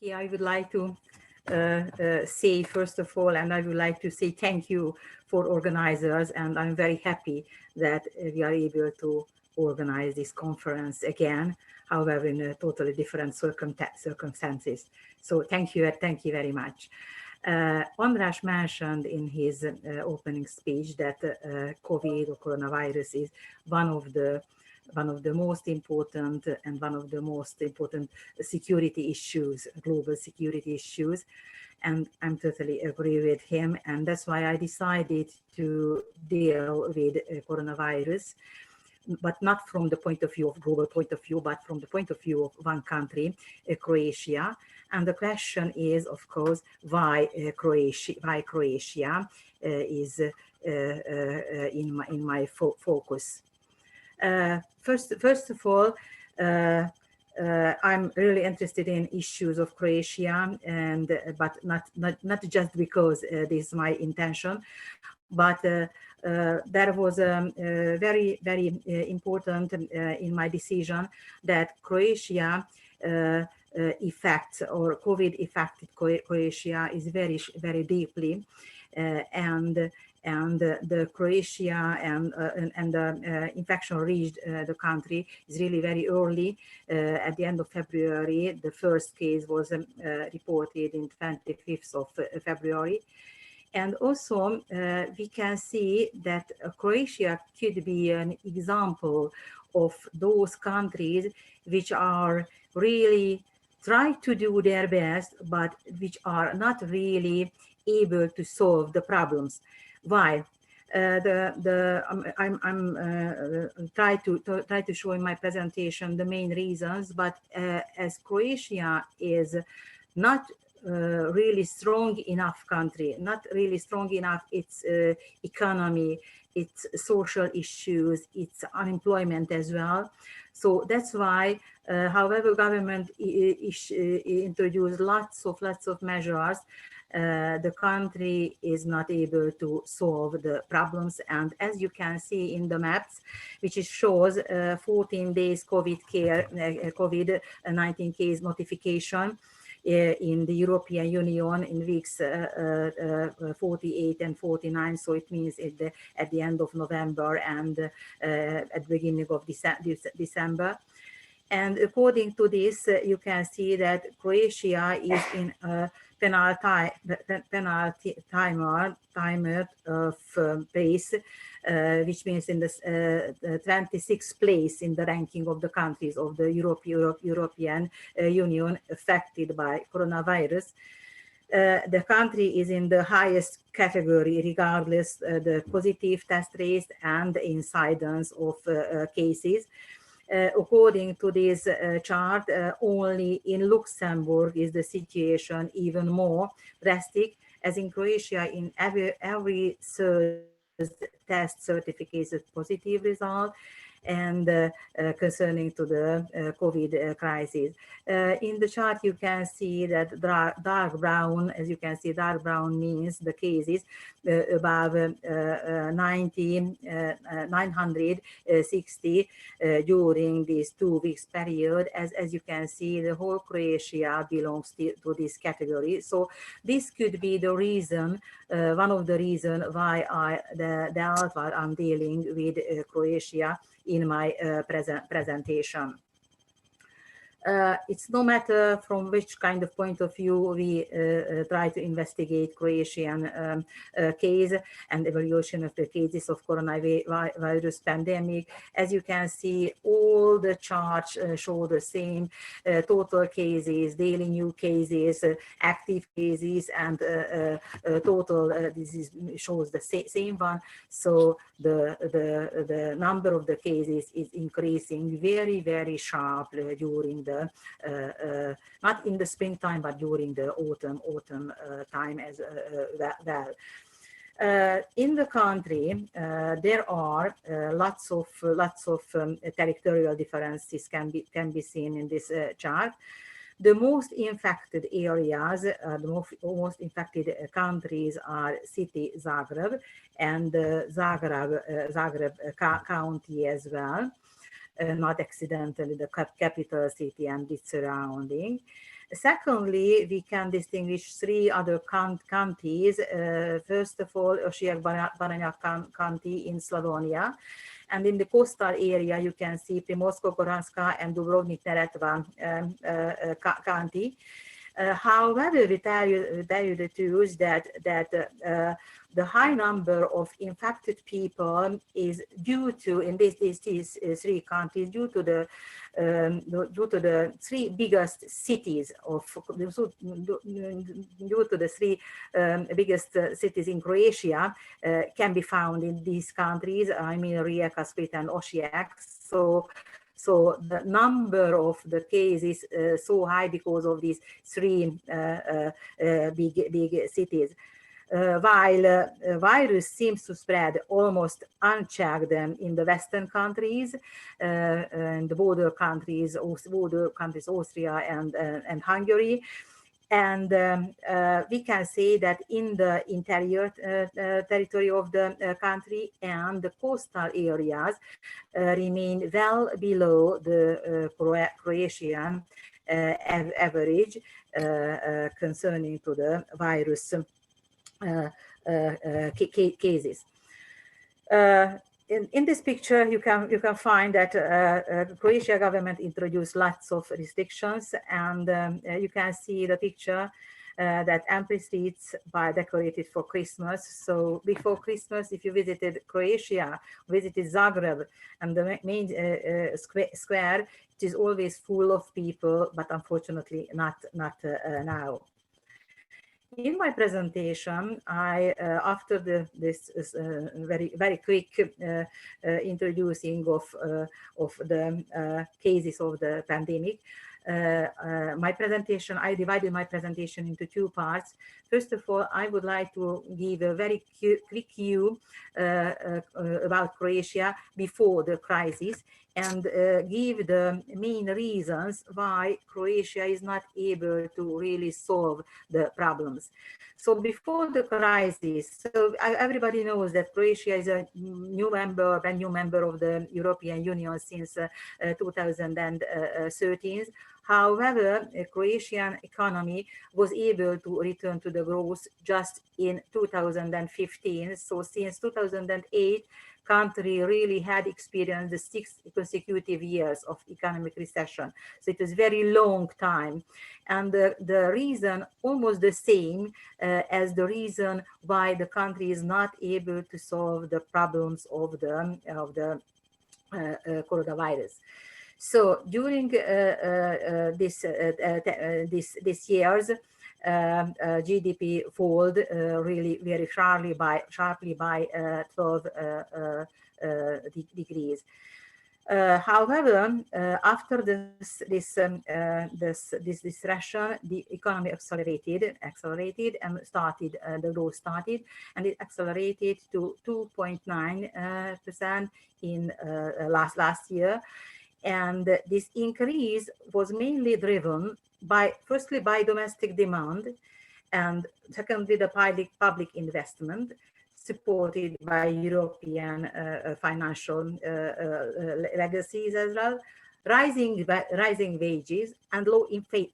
Okay, I would like to say first of all, and I would like to say thank you for organizers, and I'm very happy that we are able to organize this conference again, however in a totally different circumstances. So thank you very much. András mentioned in his opening speech that COVID or coronavirus is one of the most important and one of the most important security issues, global security issues. And I'm totally agree with him. And that's why I decided to deal with coronavirus, but not from the point of view of global point of view, but from the point of view of one country, Croatia. And the question is, of course, why Croatia is in my focus. First of all, I'm really interested in issues of Croatia, but not just because this is my intention, but there was very important in my decision that Croatia effects or COVID affected Croatia is very deeply, and the Croatia and the infection reached the country is really very early. At the end of February, the first case was reported in 25th of February. And also we can see that Croatia could be an example of those countries which are really try to do their best, but which are not really able to solve the problems. Why? I'm try to show in my presentation the main reasons, but as Croatia is not really strong enough country, not really strong enough its economy, its social issues, its unemployment as well. So that's why, however, government introduced lots of measures, the country is not able to solve the problems. And as you can see in the maps, which shows 14 days COVID-19 case notification in the European Union in weeks 48 and 49. So it means at the end of November and at the beginning of December. And according to this, you can see that Croatia is in a penalty timer of place, which means in the 26th place in the ranking of the countries of the European Union affected by coronavirus. The country is in the highest category regardless the positive test rates and the incidence of cases. According to this chart, only in Luxembourg is the situation even more drastic, as in Croatia, in every third test certificates a positive result, and concerning to the COVID crisis. In the chart, you can see that dark brown, as you can see, dark brown means the cases above 960 during this 2 weeks period. As you can see, the whole Croatia belongs to this category. So this could be the reason, one of the reasons why I'm dealing with Croatia in my presentation. It's no matter from which kind of point of view we try to investigate Croatian case and evaluation of the cases of coronavirus pandemic. As you can see, all the charts show the same total cases, daily new cases, active cases, and total disease shows the same one. So the number of the cases is increasing very sharp during the not in the springtime, but during the autumn time as well. In the country, there are lots of territorial differences can be seen in this chart. The most infected areas, the most infected countries are city Zagreb and Zagreb County as well. Not accidentally the capital city and its surrounding. Secondly, we can distinguish three other counties. First of all, Osijek-Baranyak County in Slavonia. And in the coastal area, you can see Primorsko-Goranska and Dubrovnik-Neretva county. However, we tell you the truth that the high number of infected people is due to, in these three countries, due to the three biggest cities due to the three biggest cities in Croatia can be found in these countries. I mean, Rijeka, Split, and Osijek. So the number of the cases is so high because of these three big cities. While virus seems to spread almost unchecked in the Western countries and the border countries, Austria and Hungary. And we can say that in the interior territory of the country and the coastal areas remain well below the Croatian average concerning to the virus cases. In this picture, you can find that Croatia government introduced lots of restrictions, and you can see the picture that empty streets are decorated for Christmas. So before Christmas, if you visited Croatia, visited Zagreb, and the main square, it is always full of people, but unfortunately not now. In my presentation, after this very quick introducing of the cases of the pandemic, I divided my presentation into two parts. First of all, I would like to give a very quick view about Croatia before the crisis and give the main reasons why Croatia is not able to really solve the problems. So before the crisis, so everybody knows that Croatia is a brand new member of the European Union since 2013. However, the Croatian economy was able to return to the growth just in 2015. So since 2008, country really had experienced the 6 consecutive years of economic recession. So it was very long time. And the reason almost the same as the reason why the country is not able to solve the problems of the coronavirus. So during this years, GDP fall really very sharply by 12 degrees. However, after this recession, the economy accelerated and started, the growth started, and it accelerated to 2.9% in last year. And this increase was mainly driven firstly by domestic demand, and secondly the public investment supported by European financial legacies as well, rising wages and low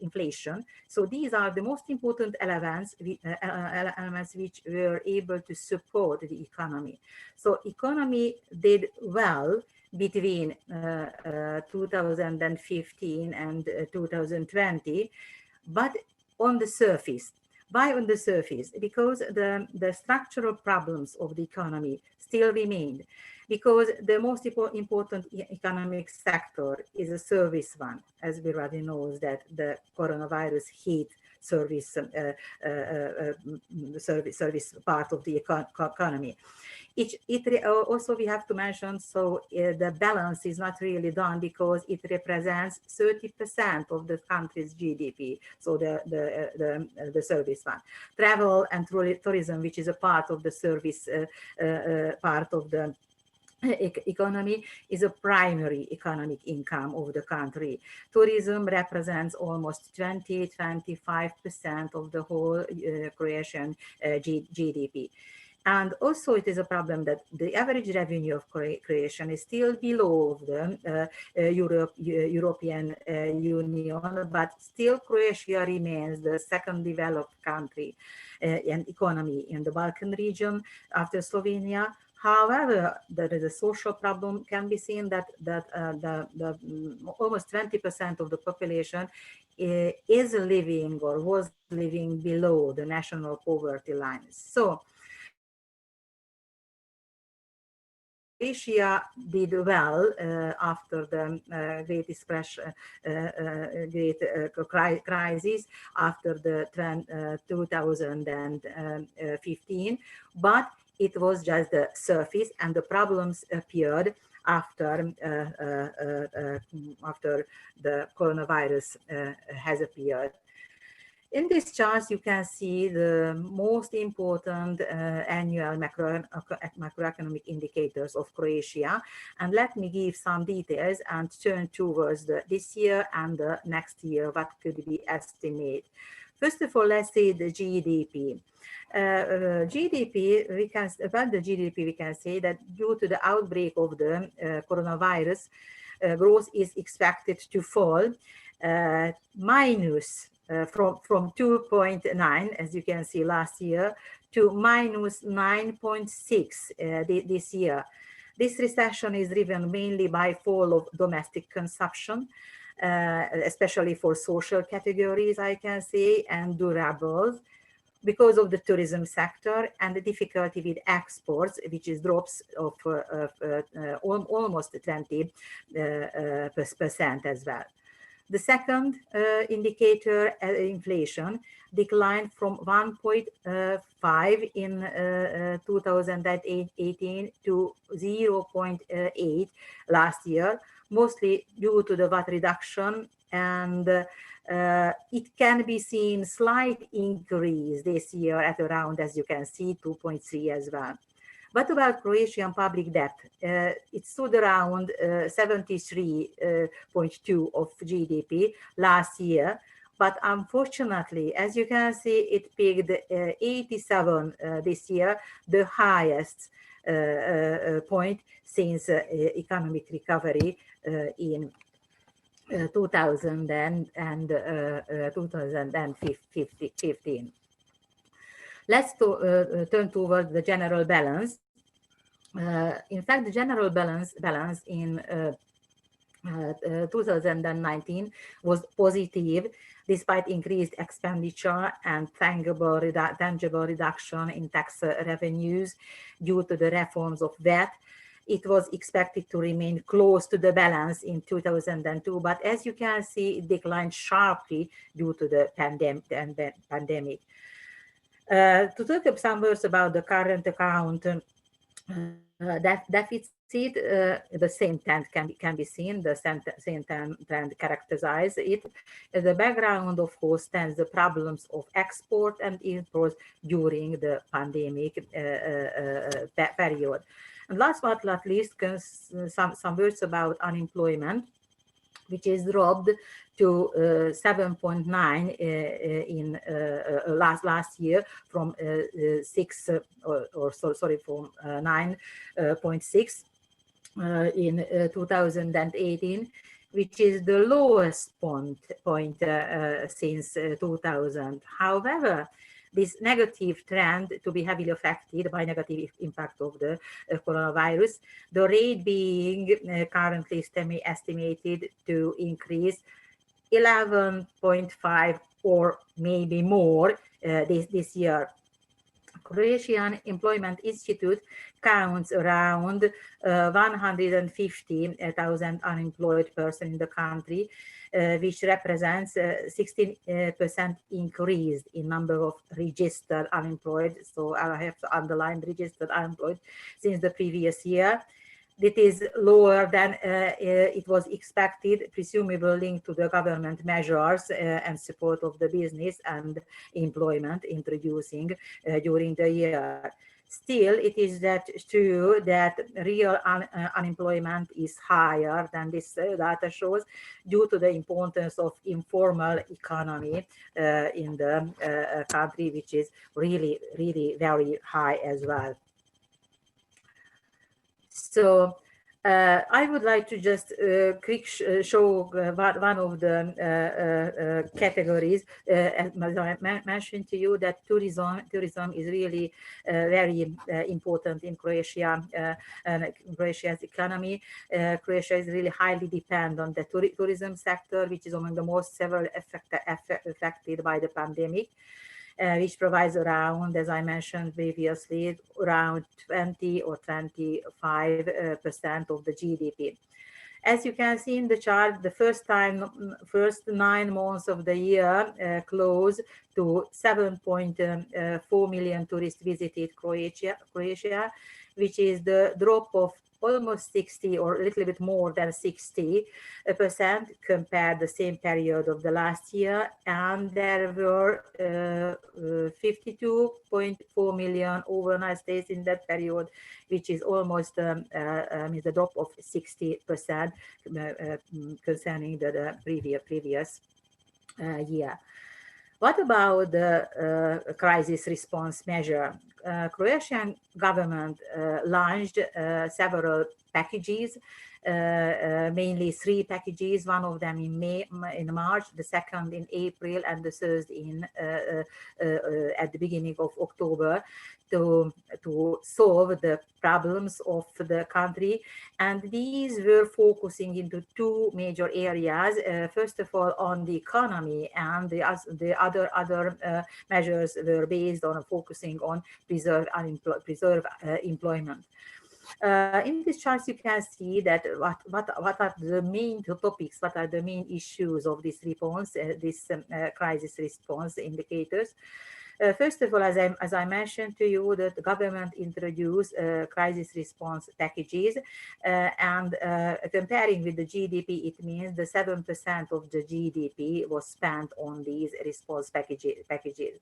inflation. So these are the most important elements which were able to support the economy. So economy did well between 2015 and 2020, but on the surface. Why on the surface? Because the structural problems of the economy still remained, because the most important economic sector is a service one, as everybody knows that the coronavirus hit service part of the economy. Also we have to mention, so the balance is not really done because it represents 30% of the country's GDP. So the service one, travel and tourism, which is a part of the service part of the economy, is a primary economic income of the country. Tourism represents almost 20-25% of the whole Croatian GDP. And also it is a problem that the average revenue of Croatia is still below the European Union, but still Croatia remains the second developed country and economy in the Balkan region after Slovenia. However, there is a social problem can be seen that almost 20% of the population is living or was living below the national poverty line. So Croatia did well after the great crisis after the 2015, but it was just the surface, and the problems appeared after the coronavirus has appeared. In this chart, you can see the most important annual macroeconomic indicators of Croatia. And let me give some details and turn towards this year and the next year, what could be estimated. First of all, let's say the GDP. About the GDP, we can say that due to the outbreak of the coronavirus, growth is expected to fall minus from 2.9, as you can see last year, to minus 9.6 this year. This recession is driven mainly by fall of domestic consumption, especially for social categories, I can say, and durables, because of the tourism sector and the difficulty with exports, which is drops of almost 20% as well. The second indicator, inflation, declined from 1.5 in 2018 to 0.8 last year, mostly due to the VAT reduction, and it can be seen slight increase this year at around, as you can see, 2.3 as well. What about Croatian public debt? It stood around 73.2 of GDP last year, but unfortunately, as you can see, it peaked 87 this year, the highest point since economic recovery in 2015. Let's turn towards the general balance. In fact, the general balance in 2019 was positive, despite increased expenditure and tangible reduction in tax revenues due to the reforms of VAT. It was expected to remain close to the balance in 2002, but as you can see, it declined sharply due to the pandemic. To talk some words about the current account deficit, the same trend can be seen. The same trend characterizes it. The background, of course, stands the problems of export and import during the pandemic period. And last but not least, some words about unemployment, which is dropped to 7.9 in last year from 9.6 in 2018, which is the lowest point since 2000. However, this negative trend to be heavily affected by negative impact of the coronavirus, the rate being currently estimated to increase 11.5 or maybe more this year. Croatian Employment Institute counts around 150,000 unemployed persons in the country, which represents 16% increase in number of registered unemployed. So I have to underline registered unemployed since the previous year. It is lower than it was expected, presumably linked to the government measures and support of the business and employment introducing during the year. Still, it is that true that real unemployment is higher than this data shows due to the importance of informal economy in the country, which is really, really very high as well. So I would like to just quick show one of the categories. As I mentioned to you, that tourism is really very important in Croatia, Croatia's economy. Croatia is really highly dependent on the tourism sector, which is among the most severely affected by the pandemic. Which provides around, as I mentioned previously, around 20 or 25% of the GDP. As you can see in the chart, the first 9 months of the year close to 7.4 million tourists visited Croatia, which is the drop of almost 60 or a little bit more than 60% compared the same period of the last year. And there were 52.4 million overnight stays in that period, which is almost the drop of 60% concerning the previous year. What about the crisis response measure? Croatian government launched several packages, mainly 3 packages, one of them in March, the second in April, and the third at the beginning of October, to solve the problems of the country. And these were focusing into 2 major areas. First of all, on the economy, and the other measures were based on focusing on preserve employment. In this chart, you can see that what are the main topics, what are the main issues of this response, this crisis response indicators. First of all, as I mentioned to you, that the government introduced crisis response packages, and comparing with the GDP, it means the 7% of the GDP was spent on these response packages.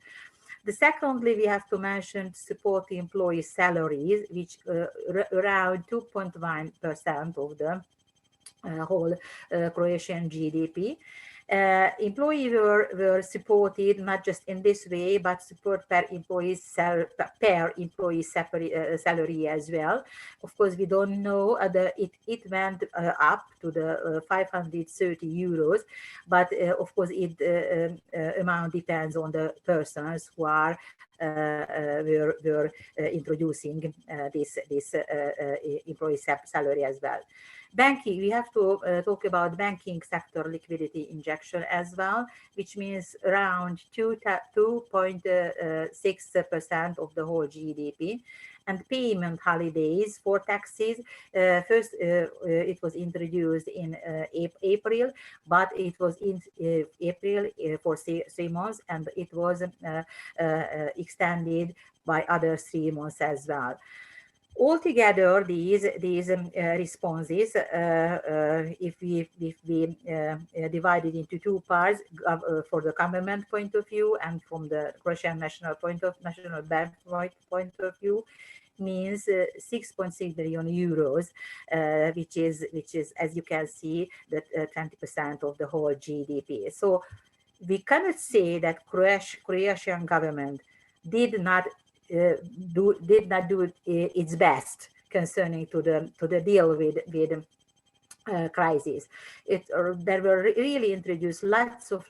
The secondly, we have to mention support employee salaries, which around 2.1% of the whole Croatian GDP. Employees were supported not just in this way, but support per employee salary as well. Of course, we don't know it went up to the 530 euros, but of course, it amount depends on the persons who are were introducing this employee salary as well. Banking, we have to talk about banking sector liquidity injection as well, which means around 2.6% of the whole GDP. And payment holidays for taxes. First, it was introduced in April, but it was in April for 3 months, and it was extended by other 3 months as well. Altogether, these responses, if we divide it into 2 parts, for the government point of view and from the Croatian national bank point of view, means 6.6 billion euros, which is, as you can see, that 20% of the whole GDP. So we cannot say that Croatian government did not do its best concerning to the deal with crisis. There were really introduced lots of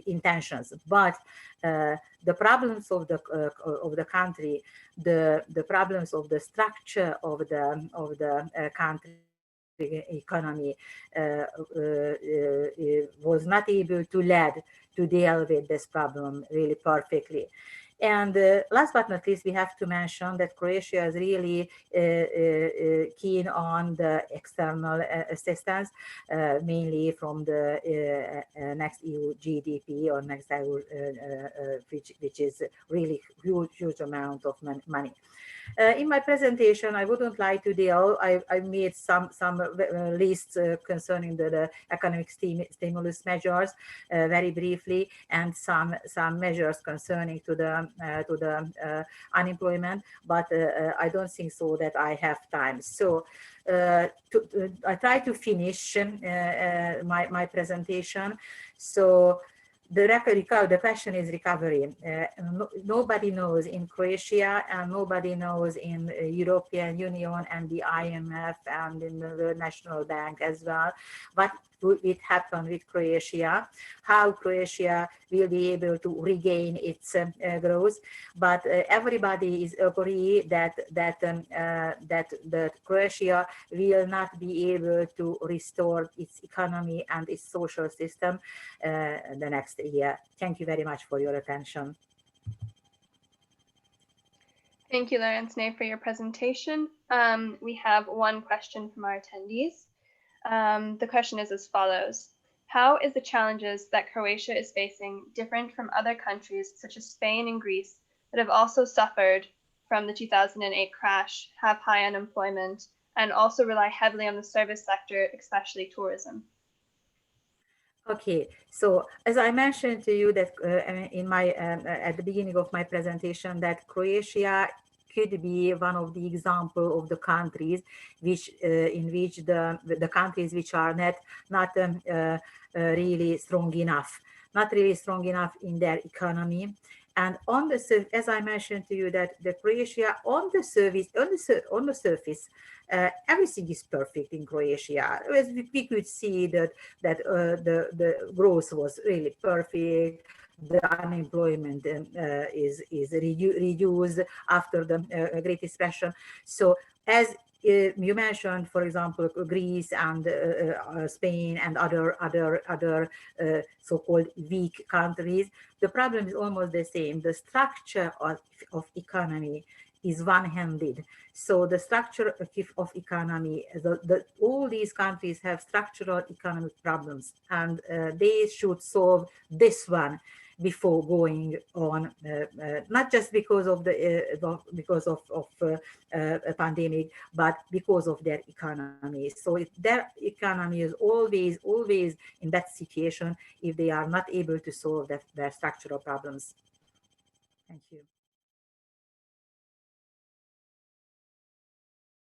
intentions, but the problems of the country, the problems of the structure of the country economy was not able to deal with this problem really perfectly. And last but not least, we have to mention that Croatia is really keen on the external assistance, mainly from the next EU GDP or next EU, which is really huge amount of money. In my presentation, I wouldn't lie today. I made some lists concerning the economic stimulus measures very briefly, and some measures concerning to the unemployment. But I don't think so that I have time. So I try to finish my presentation. So the question is recovery. Nobody knows in Croatia, and nobody knows in European Union and the IMF and in the National Bank as well what will happen with Croatia, how Croatia will be able to regain its growth. But everybody is agree that Croatia will not be able to restore its economy and its social system the next year. Thank you very much for your attention. Thank you, Lőrinczné, for your presentation. We have one question from our attendees. The question is as follows. How is the challenges that Croatia is facing different from other countries such as Spain and Greece that have also suffered from the 2008 crash, have high unemployment, and also rely heavily on the service sector, especially tourism? Okay, so as I mentioned to you that in my at the beginning of my presentation, that Croatia could be one of the example of the countries which in which the countries which are not really strong enough in their economy. And on the as I mentioned to you that the Croatia on the surface everything is perfect in Croatia. As we could see that the growth was really perfect. The unemployment is reduced after the Great Depression. So as you mentioned, for example, Greece and Spain and other so-called weak countries, the problem is almost the same. The structure of economy is one-handed. So the structure of economy, all these countries have structural economic problems, and they should solve this one before going on, not just because of a pandemic, but because of their economy. So if their economy is always in that situation if they are not able to solve their structural problems. Thank you.